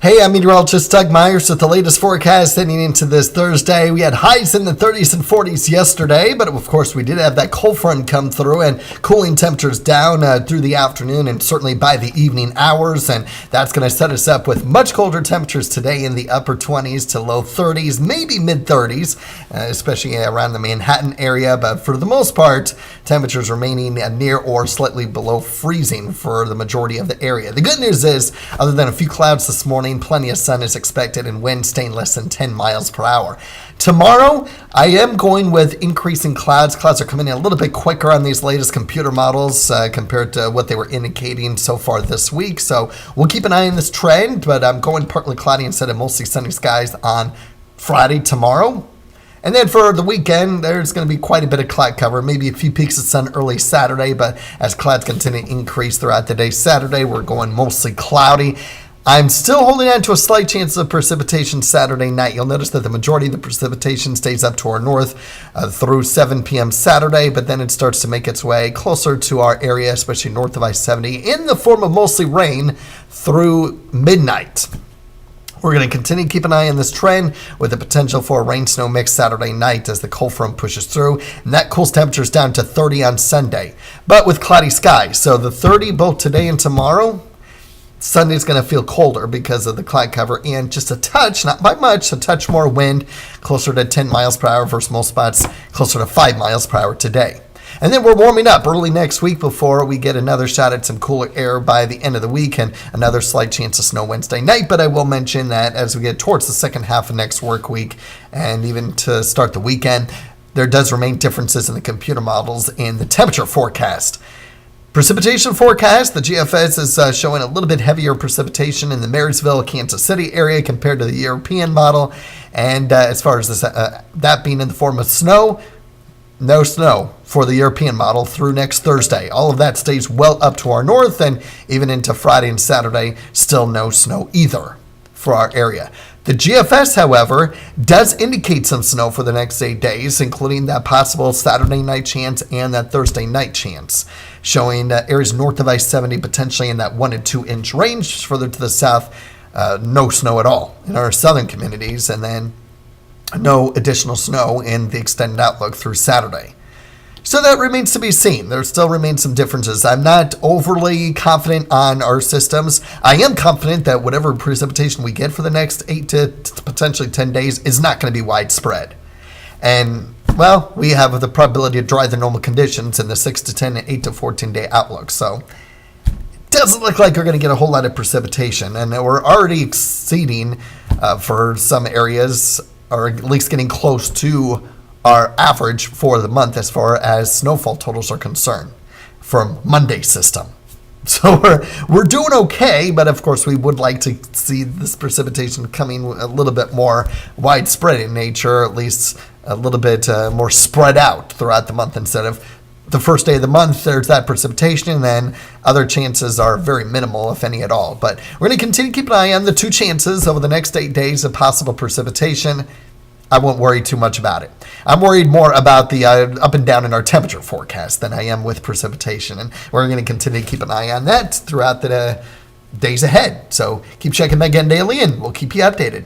Hey, I'm meteorologist Doug Myers with the latest forecast heading into this Thursday. We had highs in the 30s and 40s yesterday, but of course we did have that cold front come through and cooling temperatures down through the afternoon and certainly by the evening hours, and that's going to set us up with much colder temperatures today in the upper 20s to low 30s, maybe mid 30s, especially around the Manhattan area, but for the most part, temperatures remaining near or slightly below freezing for the majority of the area. The good news is, other than a few clouds this morning, plenty of sun is expected and wind staying less than 10 miles per hour. Tomorrow, I am going with increasing clouds. Clouds are coming in a little bit quicker on these latest computer models compared to what they were indicating so far this week. So we'll keep an eye on this trend, but I'm going partly cloudy instead of mostly sunny skies on Friday tomorrow. And then for the weekend, there's going to be quite a bit of cloud cover, maybe a few peaks of sun early Saturday, but as clouds continue to increase throughout the day Saturday, we're going mostly cloudy. I'm still holding on to a slight chance of precipitation Saturday night. You'll notice that the majority of the precipitation stays up to our north through 7 p.m. Saturday, but then it starts to make its way closer to our area, especially north of I-70, in the form of mostly rain through midnight. We're going to continue to keep an eye on this trend with the potential for a rain-snow mix Saturday night as the cold front pushes through, and that cools temperatures down to 30 on Sunday, but with cloudy skies. So the 30 both today and tomorrow. Sunday's going to feel colder because of the cloud cover and just a touch, not by much, a touch more wind, closer to 10 miles per hour versus most spots closer to 5 miles per hour today. And then we're warming up early next week before we get another shot at some cooler air by the end of the week and another slight chance of snow Wednesday night. But I will mention that as we get towards the second half of next work week and even to start the weekend, there does remain differences in the computer models and the temperature forecast. Precipitation forecast, the GFS is showing a little bit heavier precipitation in the Marysville, Kansas City area compared to the European model. And as far as this, that being in the form of snow, no snow for the European model through next Thursday. All of that stays well up to our north, and even into Friday and Saturday, still no snow either for our area. The GFS, however, does indicate some snow for the next 8 days, including that possible Saturday night chance and that Thursday night chance, showing areas north of I-70 potentially in that 1 to 2 inch range. Further to the south, no snow at all in our southern communities, and then no additional snow in the extended outlook through Saturday. So that remains to be seen. There still remain some differences. I'm not overly confident on our systems. I am confident that whatever precipitation we get for the next 8 to potentially 10 days is not going to be widespread. And, well, we have the probability of drier than normal conditions in the 6 to 10 and 8 to 14 day outlook. So it doesn't look like we're going to get a whole lot of precipitation. And we're already exceeding for some areas, or at least getting close to our average for the month as far as snowfall totals are concerned from Monday's system. So we're doing okay, but of course we would like to see this precipitation coming a little bit more widespread in nature, at least a little bit more spread out throughout the month instead of the first day of the month, there's that precipitation, and then other chances are very minimal, if any at all. But we're going to continue to keep an eye on the 2 chances over the next 8 days of possible precipitation. I won't worry too much about it. I'm worried more about the up and down in our temperature forecast than I am with precipitation. And we're going to continue to keep an eye on that throughout the days ahead. So keep checking back in daily and we'll keep you updated.